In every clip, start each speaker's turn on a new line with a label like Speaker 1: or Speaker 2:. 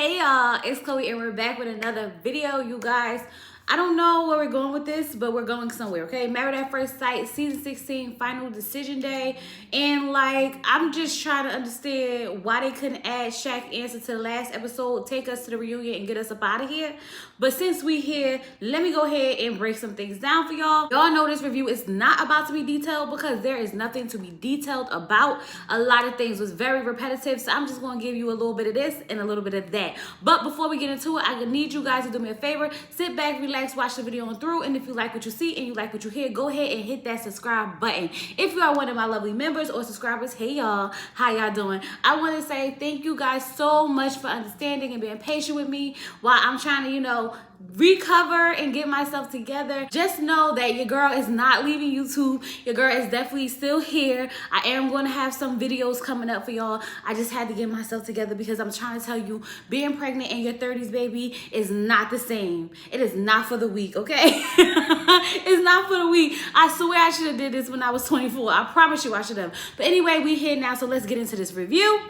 Speaker 1: Hey y'all, it's Chloe and we're back with another video, you guys. I don't know where we're going with this, but we're going somewhere, okay? Married at First Sight, season 16, final decision day. And I'm just trying to understand why they couldn't add Shaq's answer to the last episode, take us to the reunion and get us up out of here. But since we here, let me go ahead and break some things down for y'all. Y'all know this review is not about to be detailed because there is nothing to be detailed about. A lot of things was very repetitive, so I'm just gonna give you a little bit of this and a little bit of that. But before we get into it, I need you guys to do me a favor. Sit back, relax, watch the video on through, and if you like what you see and you like what you hear, go ahead and hit that subscribe button. If you are one of my lovely members or subscribers, hey y'all, how y'all doing? I want to say thank you guys so much for understanding and being patient with me while I'm trying to, recover and get myself together. Just know that your girl is not leaving YouTube. Your girl is definitely still here. I am going to have some videos coming up for y'all. I just had to get myself together because I'm trying to tell you, being pregnant in your 30s, baby, is not the same. It is not for the weak, okay? It's not for the weak. I swear I should have did this when I was 24. I promise you I should have. But anyway, we here now, so let's get into this review.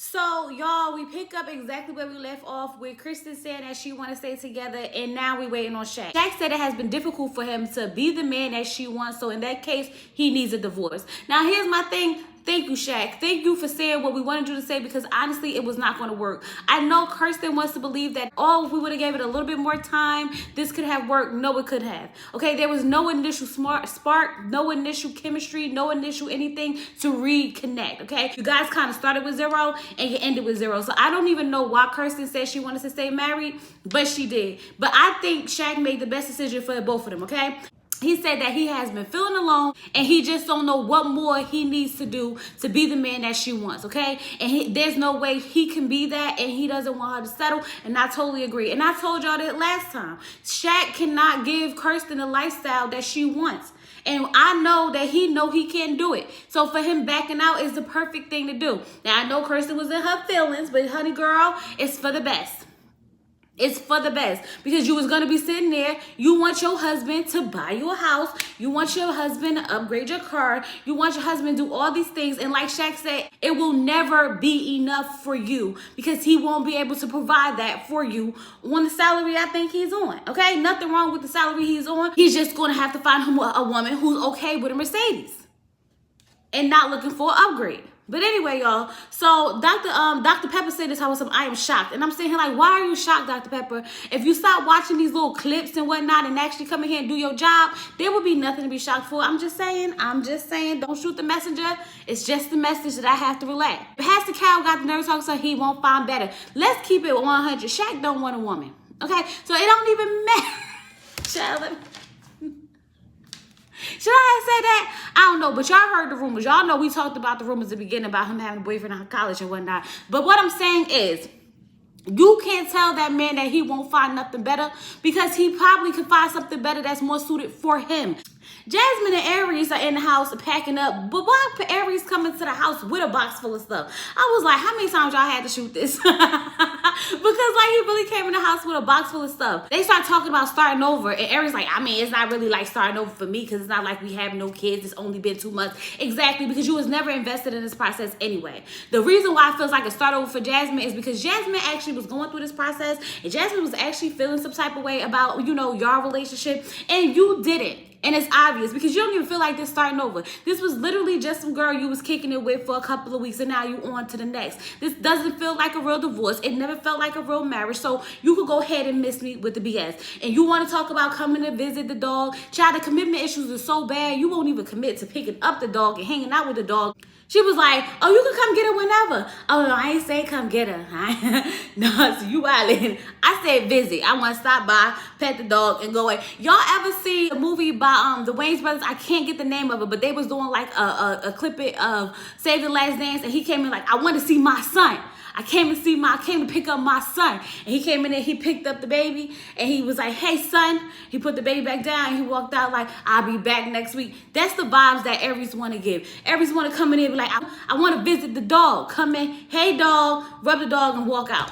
Speaker 1: So, y'all, we pick up exactly where we left off with Kristen saying that she want to stay together, and now we waiting on Shaq. Shaq said it has been difficult for him to be the man that she wants, so in that case, he needs a divorce. Now, here's my thing. Thank you, Shaq. Thank you for saying what we wanted you to say, because honestly, it was not going to work. I know Kirsten wants to believe that, if we would have gave it a little bit more time, this could have worked. No, it could have. Okay, there was no initial spark, no initial chemistry, no initial anything to reconnect, okay? You guys kind of started with 0 and you ended with 0. So I don't even know why Kirsten said she wanted to stay married, but she did. But I think Shaq made the best decision for both of them, okay? He said that he has been feeling alone and he just don't know what more he needs to do to be the man that she wants, okay? And there's no way he can be that, and he doesn't want her to settle, and I totally agree. And I told y'all that last time. Shaq cannot give Kirsten the lifestyle that she wants. And I know that he can't do it. So for him backing out is the perfect thing to do. Now, I know Kirsten was in her feelings, but honey girl, it's for the best. It's for the best, because you was going to be sitting there. You want your husband to buy you a house. You want your husband to upgrade your car. You want your husband to do all these things. And like Shaq said, it will never be enough for you, because he won't be able to provide that for you on the salary I think he's on. Okay, nothing wrong with the salary he's on. He's just going to have to find him a woman who's okay with a Mercedes and not looking for an upgrade. But anyway, y'all, so Dr. Pepper said this, I am shocked. And I'm saying, like, why are you shocked, Dr. Pepper? If you stop watching these little clips and whatnot and actually come in here and do your job, there would be nothing to be shocked for. I'm just saying, don't shoot the messenger. It's just the message that I have to relay. Pastor Cal got the nerve talk, so he won't find better. Let's keep it 100. Shaq don't want a woman, okay? So it don't even matter. Child, should I have said that? I don't know, but y'all heard the rumors. Y'all know we talked about the rumors at the beginning about him having a boyfriend in college and whatnot. But what I'm saying is, you can't tell that man that he won't find nothing better, because he probably could find something better that's more suited for him. Jasmine and Aries are in the house packing up, but why Aries coming to the house with a box full of stuff? I was like, how many times y'all had to shoot this? Because he really came in the house with a box full of stuff. They start talking about starting over, and Aries like, it's not really like starting over for me, because it's not like we have no kids. It's only been 2 months. Exactly, because you was never invested in this process anyway. The reason why it feels like a start over for Jasmine is because Jasmine actually was going through this process, and Jasmine was actually feeling some type of way about, y'all relationship, and you didn't. And it's obvious, because you don't even feel like this starting over. This was literally just some girl you was kicking it with for a couple of weeks, and now you on to the next. This doesn't feel like a real divorce. It never felt like a real marriage. So you could go ahead and miss me with the BS. And you want to talk about coming to visit the dog. Child, the commitment issues are so bad, you won't even commit to picking up the dog and hanging out with the dog. She was like, oh, you can come get her whenever. Oh, no, I ain't say come get her. No, so you wildin'. I said visit. I want to stop by, pet the dog, and go away. Y'all ever see a movie by the Wayans brothers? I can't get the name of it, but they was doing like a clip of Save the Last Dance, and he came in like, I want to see my son. I came to pick up my son. And he came in there, he picked up the baby, and he was like, hey, son. He put the baby back down, and he walked out like, I'll be back next week. That's the vibes that Aries want to give. Aries want to come in here and be like, I want to visit the dog. Come in, hey, dog, rub the dog, and walk out.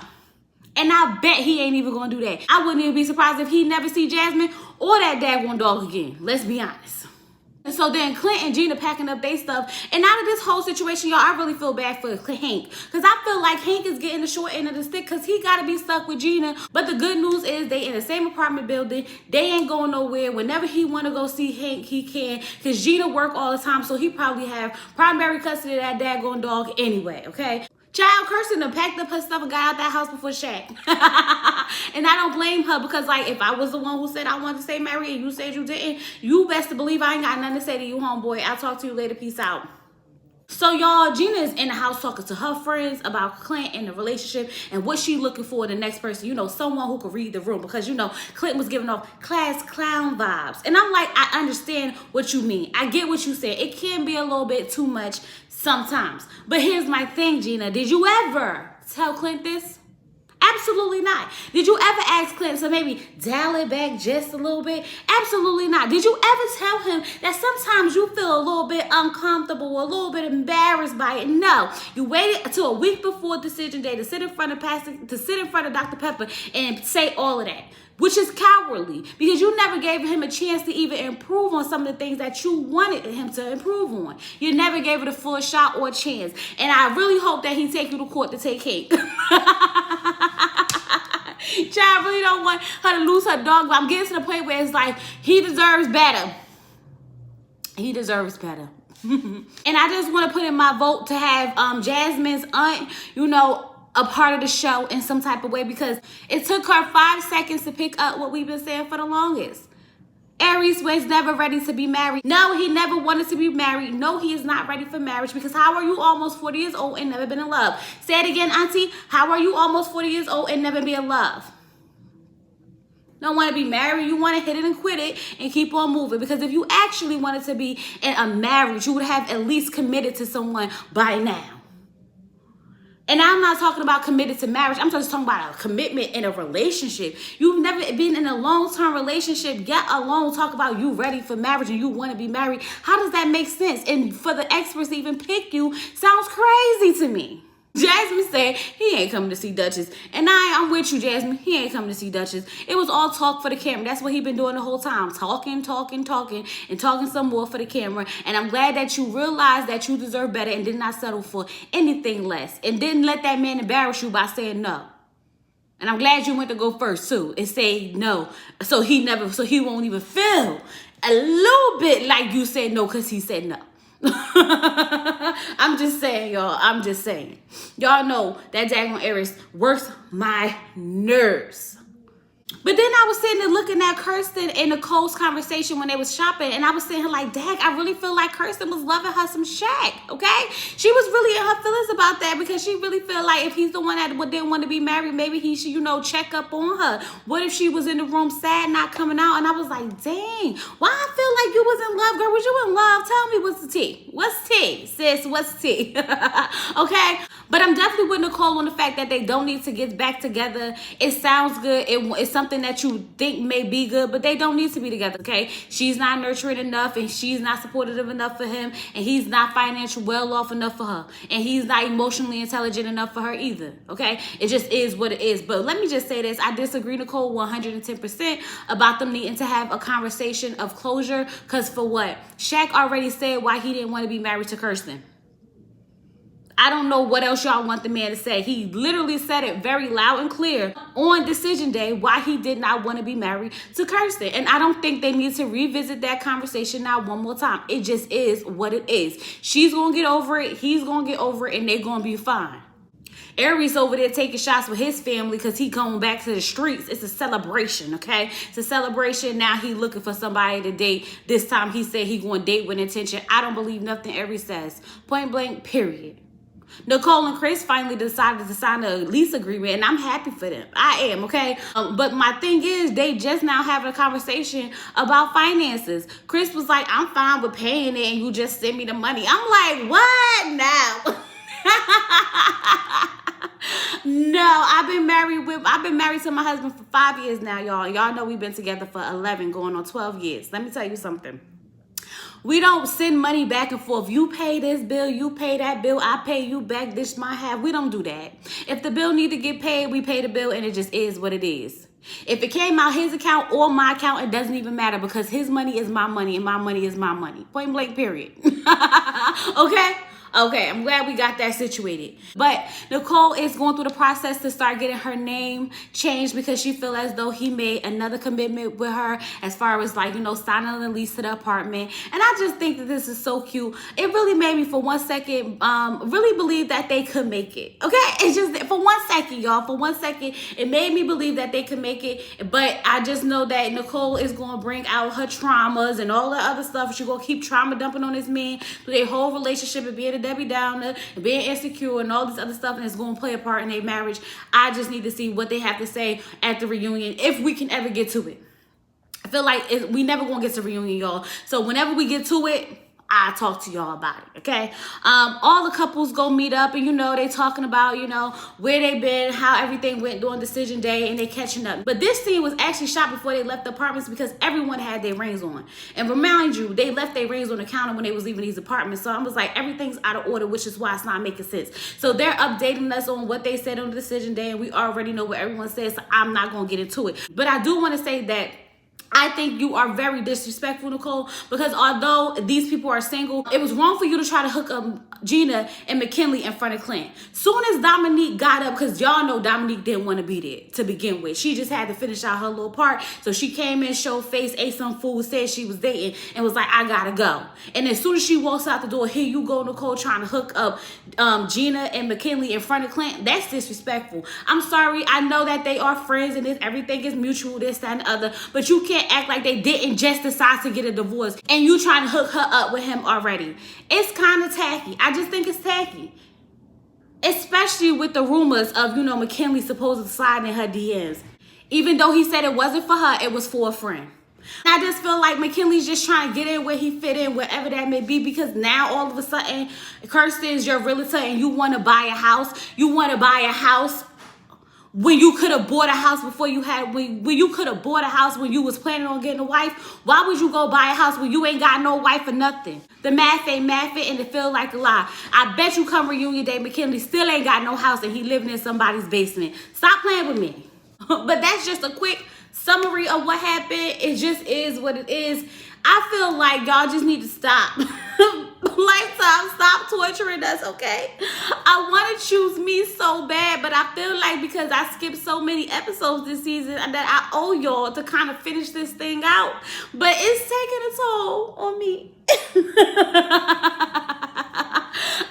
Speaker 1: And I bet he ain't even going to do that. I wouldn't even be surprised if he never see Jasmine or that daggone dog again. Let's be honest. And so then Clint and Gina packing up their stuff. And out of this whole situation, y'all, I really feel bad for Hank. Because I feel like Hank is getting the short end of the stick because he got to be stuck with Gina. But the good news is they in the same apartment building. They ain't going nowhere. Whenever he want to go see Hank, he can. Because Gina work all the time. So he probably have primary custody of that daggone dog anyway, okay? Child, Kirsten done packed up her stuff and got out that house before Shaq. And I don't blame her because, like, if I was the one who said I wanted to stay married and you said you didn't, you best to believe I ain't got nothing to say to you, homeboy. I'll talk to you later. Peace out. So, y'all, Gina is in the house talking to her friends about Clint and the relationship and what she looking for in the next person. You know, someone who could read the room because, you know, Clint was giving off class clown vibes. And I'm like, I understand what you mean. I get what you said. It can be a little bit too much sometimes. But here's my thing, Gina. Did you ever tell Clint this? Absolutely not. Did you ever ask Clint to maybe dial it back just a little bit? Absolutely not. Did you ever tell him that sometimes you feel a little bit uncomfortable, a little bit embarrassed by it? No. You waited until a week before decision day to sit in front of Dr. Pepper and say all of that, which is cowardly because you never gave him a chance to even improve on some of the things that you wanted him to improve on. You never gave it a full shot or chance. And I really hope that he take you to court to take cake. Child, I really don't want her to lose her dog, but I'm getting to the point where it's like, he deserves better. He deserves better. And I just want to put in my vote to have Jasmine's aunt, you know, a part of the show in some type of way because it took her 5 seconds to pick up what we've been saying for the longest. Aries was never ready to be married. No, he never wanted to be married. No, he is not ready for marriage because how are you almost 40 years old and never been in love? Say it again, auntie. How are you almost 40 years old and never be in love? Don't want to be married. You want to hit it and quit it and keep on moving. Because if you actually wanted to be in a marriage, you would have at least committed to someone by now. And I'm not talking about committed to marriage. I'm just talking about a commitment in a relationship. You've never been in a long-term relationship, yet alone talk about you ready for marriage and you want to be married. How does that make sense? And for the experts to even pick you sounds crazy to me. Jasmine said he ain't coming to see Duchess. And I'm with you, Jasmine. He ain't coming to see Duchess. It was all talk for the camera. That's what he been doing the whole time. Talking, and talking some more for the camera. And I'm glad that you realized that you deserve better and did not settle for anything less. And didn't let that man embarrass you by saying no. And I'm glad you went to go first too and say no. So he won't even feel a little bit like you said no because he said no. I'm just saying, y'all. I'm just saying. Y'all know that daggone Aries works my nerves. But then I was sitting there looking at Kirsten and Nicole's conversation when they was shopping, and I was sitting here like, dag, I really feel like Kirsten was loving her some Shaq, okay? She was really in her feelings about that because she really felt like if he's the one that didn't want to be married, maybe he should, you know, check up on her. What if she was in the room sad, not coming out? And I was like, dang, why I feel like you was in love, girl? Was you in love? Tell me what's the tea? What's tea, sis? What's tea? Okay? But I'm definitely with Nicole on the fact that they don't need to get back together. It sounds good. It's something that you think may be good, but they don't need to be together, okay? She's not nurturing enough, and she's not supportive enough for him, and he's not financially well off enough for her, and he's not emotionally intelligent enough for her either, okay? It just is what it is. But let me just say this. I disagree, Nicole, 110% about them needing to have a conversation of closure, because for what? Shaq already said why he didn't want to be married to Kirsten. I don't know what else y'all want the man to say. He literally said it very loud and clear on decision day why he did not want to be married to Kirsten. And I don't think they need to revisit that conversation now one more time. It just is what it is. She's going to get over it. He's going to get over it. And they're going to be fine. Aries over there taking shots with his family because he going back to the streets. It's a celebration, okay? It's a celebration. Now he looking for somebody to date. This time he said he going to date with intention. I don't believe nothing Aries says. Point blank, period. Nicole and Chris finally decided to sign a lease agreement, and I'm happy for them. I am, okay? But my thing is, they just now having a conversation about finances. Chris was like, I'm fine with paying it, and you just send me the money. I'm like, what now? No, I've been married to my husband for 5 years now, y'all. Y'all know we've been together for 11, going on 12 years. Let me tell you something. We don't send money back and forth. You pay this bill, you pay that bill, I pay you back, this my half. We don't do that. If the bill need to get paid, we pay the bill, and it just is what it is. If it came out his account or my account, it doesn't even matter because his money is my money and my money is my money. Point blank, period. Okay? Okay, I'm glad we got that situated. But Nicole is going through the process to start getting her name changed because she feels as though he made another commitment with her as far as like, you know, signing the lease to the apartment. And I just think that this is so cute. It really made me for 1 second really believe that they could make it. Okay? It's just for 1 second, y'all. For 1 second, it made me believe that they could make it. But I just know that Nicole is going to bring out her traumas and all the other stuff. She's going to keep trauma dumping on this man through their whole relationship and being a Debbie Downer and being insecure and all this other stuff, and it's going to play a part in their marriage. I just need to see what they have to say at the reunion if we can ever get to it. I feel like we never going to get to reunion, y'all. So whenever we get to it, I'll talk to y'all about it, okay? All the couples go meet up and, you know, they talking about, you know, where they been, how everything went during decision day, and they catching up. But this scene was actually shot before they left the apartments because everyone had their rings on. And remind you, they left their rings on the counter when they was leaving these apartments. So I was like, everything's out of order, which is why it's not making sense. So they're updating us on what they said on the decision day, and we already know what everyone says, so I'm not going to get into it. But I do want to say that I think you are very disrespectful, Nicole, because although these people are single, it was wrong for you to try to hook up Gina and McKinley in front of Clint. Soon as Dominique got up, because y'all know Dominique didn't want to be there to begin with. She just had to finish out her little part. So she came in, showed face, ate some food, said she was dating, and was like, I gotta go. And as soon as she walks out the door, here you go, Nicole, trying to hook up Gina and McKinley in front of Clint. That's disrespectful. I'm sorry. I know that they are friends and everything is mutual, this, that, and the other, but you can't act like they didn't just decide to get a divorce and you trying to hook her up with him already. It's kind of tacky. I just think it's tacky. Especially with the rumors of, you know, McKinley supposed to slide in her DMs. Even though he said it wasn't for her, it was for a friend. I just feel like McKinley's just trying to get in where he fit in, wherever that may be, because now all of a sudden, Kirsten's your realtor and you want to buy a house. You want to buy a house when you could have bought a house before you had, when you could have bought a house when you was planning on getting a wife. Why would you go buy a house when you ain't got no wife or nothing? The math ain't mathing and it feel like a lie. I bet you come reunion day, McKinley still ain't got no house and he living in somebody's basement. Stop playing with me. But that's just a quick summary of what happened. It just is what it is. I feel like y'all just need to stop. Lifetime, stop torturing us, okay? I want to choose me so bad, but I feel like because I skipped so many episodes this season that I owe y'all to kind of finish this thing out. But it's taking a toll on me.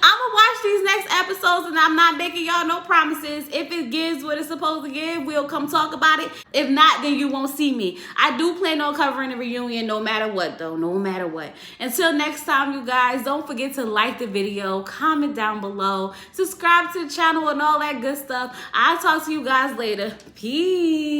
Speaker 1: I'm gonna watch these next episodes and I'm not making y'all no promises. If it gives what it's supposed to give, we'll come talk about it. If not, then you won't see me. I do plan on covering the reunion no matter what, though. No matter what. Until next time, you guys, don't forget to like the video, comment down below, subscribe to the channel and all that good stuff. I'll talk to you guys later. Peace.